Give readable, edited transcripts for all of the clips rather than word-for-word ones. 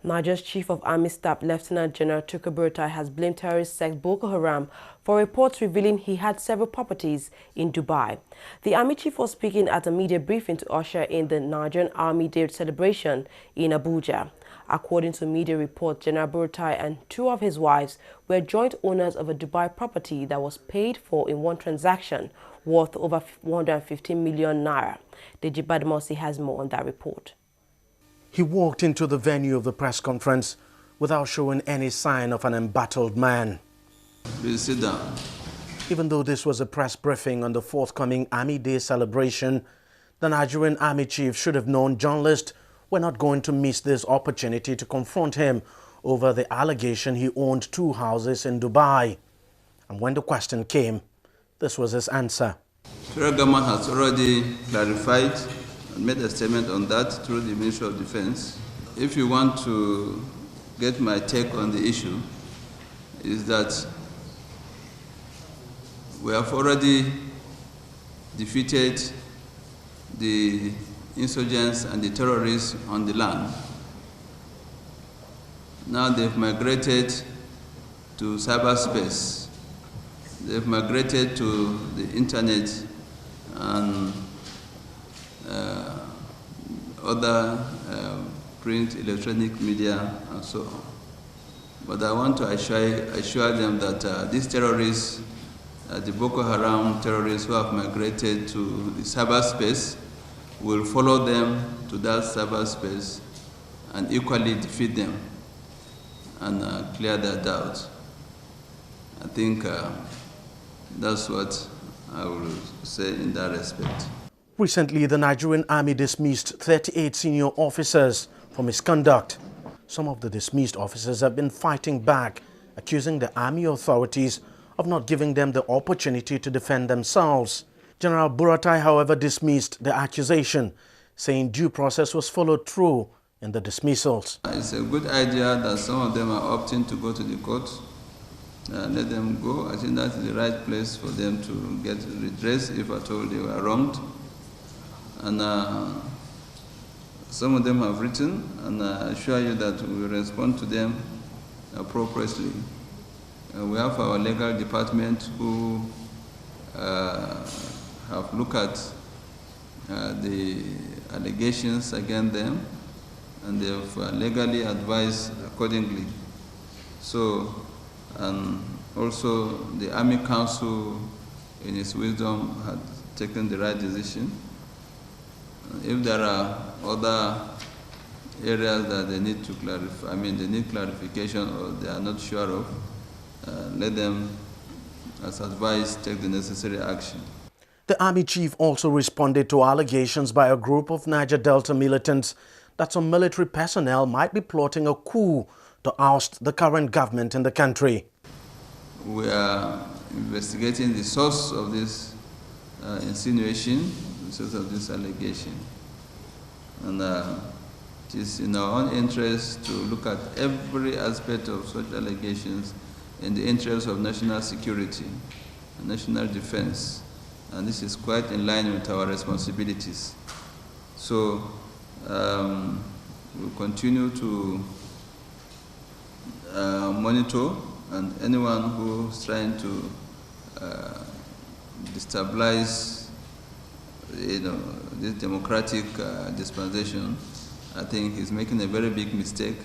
Niger's Chief of Army Staff Lieutenant General Tukur has blamed terrorist sect Boko Haram for reports revealing he had several properties in Dubai. The Army Chief was speaking at a media briefing to usher in the Nigerian Army Day celebration in Abuja. According to media report, General Buratai and two of his wives were joint owners of a Dubai property that was paid for in one transaction worth over 115 million naira. Deji Badmosi has more on that report. He walked into the venue of the press conference without showing any sign of an embattled man. Please sit down. Even though this was a press briefing on the forthcoming Army Day celebration, the Nigerian Army Chief should have known journalists were not going to miss this opportunity to confront him over the allegation he owned two houses in Dubai. And when the question came, this was his answer. The federal government has already clarified and made a statement on that through the Ministry of Defense. If you want to get my take on the issue, is that we have already defeated the insurgents and the terrorists on the land. Now they've migrated to cyberspace. They've migrated to the internet and other print, electronic media, and so on. But I want to assure them that these terrorists, the Boko Haram terrorists who have migrated to the cyberspace, will follow them to that cyberspace and equally defeat them and clear their doubts. I think that's what I will say in that respect. Recently, the Nigerian Army dismissed 38 senior officers for misconduct. Some of the dismissed officers have been fighting back, accusing the Army authorities of not giving them the opportunity to defend themselves. General Buratai, however, dismissed the accusation, saying due process was followed through in the dismissals. It's a good idea that some of them are opting to go to the court. Let them go. I think that's the right place for them to get redress if at all they were wronged. And some of them have written, and I assure you that we will respond to them appropriately. We have our legal department who have looked at the allegations against them, and they have legally advised accordingly. So, and also the Army Council, in its wisdom, had taken the right decision. If there are other areas that they need to clarify, they need clarification or they are not sure of, let them, as advised, take the necessary action. The Army Chief also responded to allegations by a group of Niger Delta militants that some military personnel might be plotting a coup to oust the current government in the country. We are investigating the source of this insinuation, the source of this allegation. And it is in our own interest to look at every aspect of such allegations in the interest of national security and national defense. And this is quite in line with our responsibilities. So we'll continue to monitor, and anyone who's trying to destabilize, this democratic dispensation, I think he's making a very big mistake.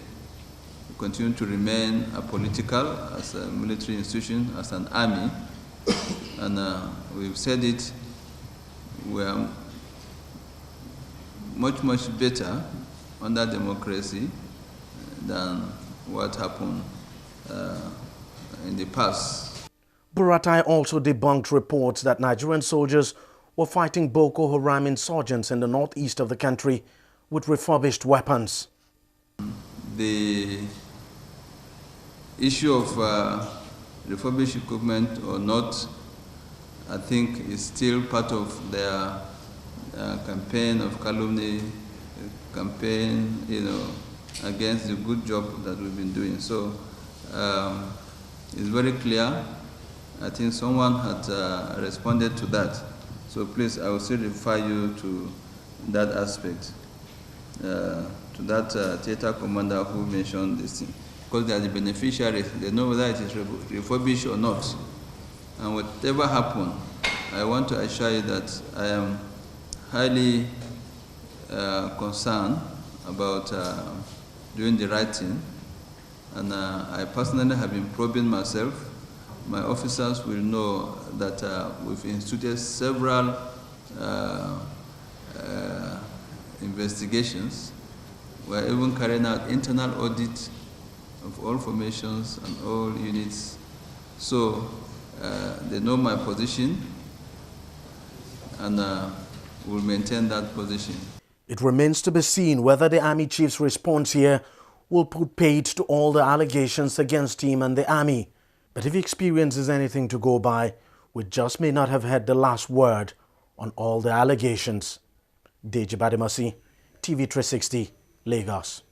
We continue to remain apolitical as a military institution, as an army, and we've said it, we are much, much better under democracy than what happened in the past. Buratai also debunked reports that Nigerian soldiers were fighting Boko Haram insurgents in the northeast of the country with refurbished weapons. The issue of refurbished equipment or not, I think is still part of their campaign of calumny, campaign, against the good job that we've been doing. So it's very clear. I think someone had responded to that. So please, I will still refer you to that aspect to to that theater commander who mentioned this thing, because they are the beneficiaries. They know whether it is refurbished or not. And whatever happened, I want to assure you that I am highly concerned about doing the right thing. And I personally have been probing myself. My officers will know that we've instituted several investigations. We're even carrying out internal audit of all formations and all units. So they know my position, and will maintain that position. It remains to be seen whether the Army Chief's response here will put paid to all the allegations against him and the Army. But if experience is anything to go by, we just may not have had the last word on all the allegations. Deji Bademasi, TV 360, Lagos.